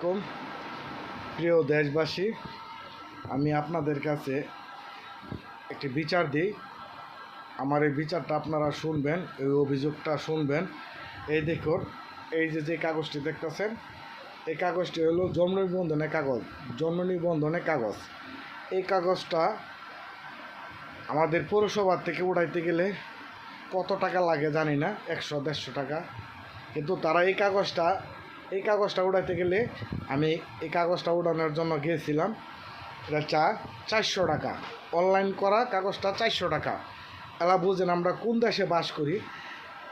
আলাইকুম প্রিয় দেশবাসী, আমি আপনাদের কাছে একটি বিচার দিই। আমার এই বিচারটা আপনারা শুনবেন, এই অভিযোগটা শুনবেন। এই দেখুন, এই যে কাগজটি দেখতেছেন, এই কাগজটি হলো জন্ম নিবন্ধনের কাগজ। জন্ম নিবন্ধনের কাগজ, এই কাগজটা আমাদের পৌরসভা থেকে উঠাইতে গেলে কত টাকা লাগে জানি না, 100-150 টাকা। কিন্তু তারা এই কাগজটা উঠাইতে গেলে আমি এই কাগজটা উঠানোর জন্য গিয়েছিলাম, এটা 400 টাকা। অনলাইন করা কাগজটা 400 টাকা। এলা বুঝেন আমরা কোন দেশে বাস করি।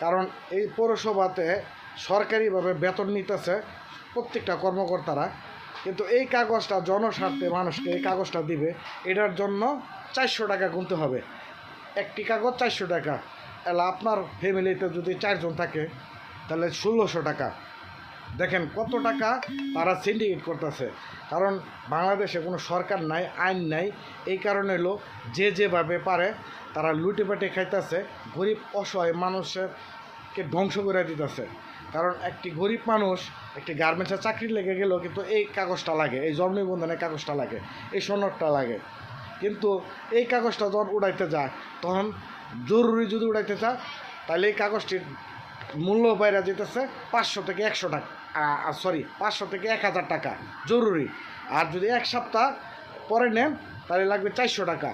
কারণ এই পৌরসভাতে সরকারিভাবে বেতন নিতেছে প্রত্যেকটা কর্মকর্তারা, কিন্তু এই কাগজটা জনস্বার্থে মানুষকে এই কাগজটা দিবে, এটার জন্য 400 টাকা গুনতে হবে। একটি কাগজ 400 টাকা। এলা আপনার ফ্যামিলিতে যদি 4 জন থাকে তাহলে 1600 টাকা। দেখেন কত টাকা তারা সিন্ডিকেট করতেছে। কারণ বাংলাদেশে কোনো সরকার নাই, আইন নাই। এই কারণে হলো যেভাবে পারে তারা লুটেপাটে খাইতেছে, গরিব অসহায় মানুষকে ধ্বংস করে দিতেছে। কারণ একটি গরিব মানুষ একটি গার্মেন্টসের চাকরি লেগে গেলেও কিন্তু এই কাগজটা লাগে, এই জন্ম নিবন্ধনের কাগজটা লাগে, এই সনদটা লাগে। কিন্তু এই কাগজটা যখন উড়াইতে যায়, তখন জরুরি যদি উড়াইতে চায় তাহলে এই কাগজটির মূল্য বাইরে যেতেছে 500 থেকে 100 টাকা, 500 থেকে 1000 টাকা জরুরি। আর যদি এক সপ্তাহ পরে নেন তাহলে লাগবে 400 টাকা।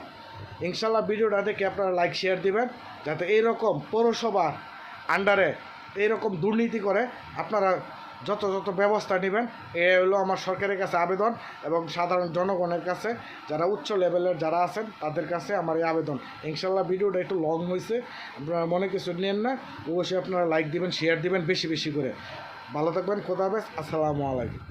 ইনশাল্লাহ ভিডিওটা দেখে আপনারা লাইক শেয়ার দিবেন, যাতে এইরকম পৌরসভার আন্ডারে এইরকম দুর্নীতি করে আপনারা যত ব্যবস্থা নেবেন। এ হলো আমার সরকারের কাছে আবেদন, এবং সাধারণ জনগণের কাছে যারা উচ্চ লেভেলের যারা আছেন তাদের কাছে আমার এই আবেদন। ইনশাল্লাহ ভিডিওটা একটু লং হয়েছে, আপনারা মনে কিছু নেন না। অবশ্যই আপনারা লাইক দিবেন, শেয়ার দিবেন বেশি বেশি করে। ভালো থাকবেন, খোদা হাফেজ, আসসালামু আলাইকুম।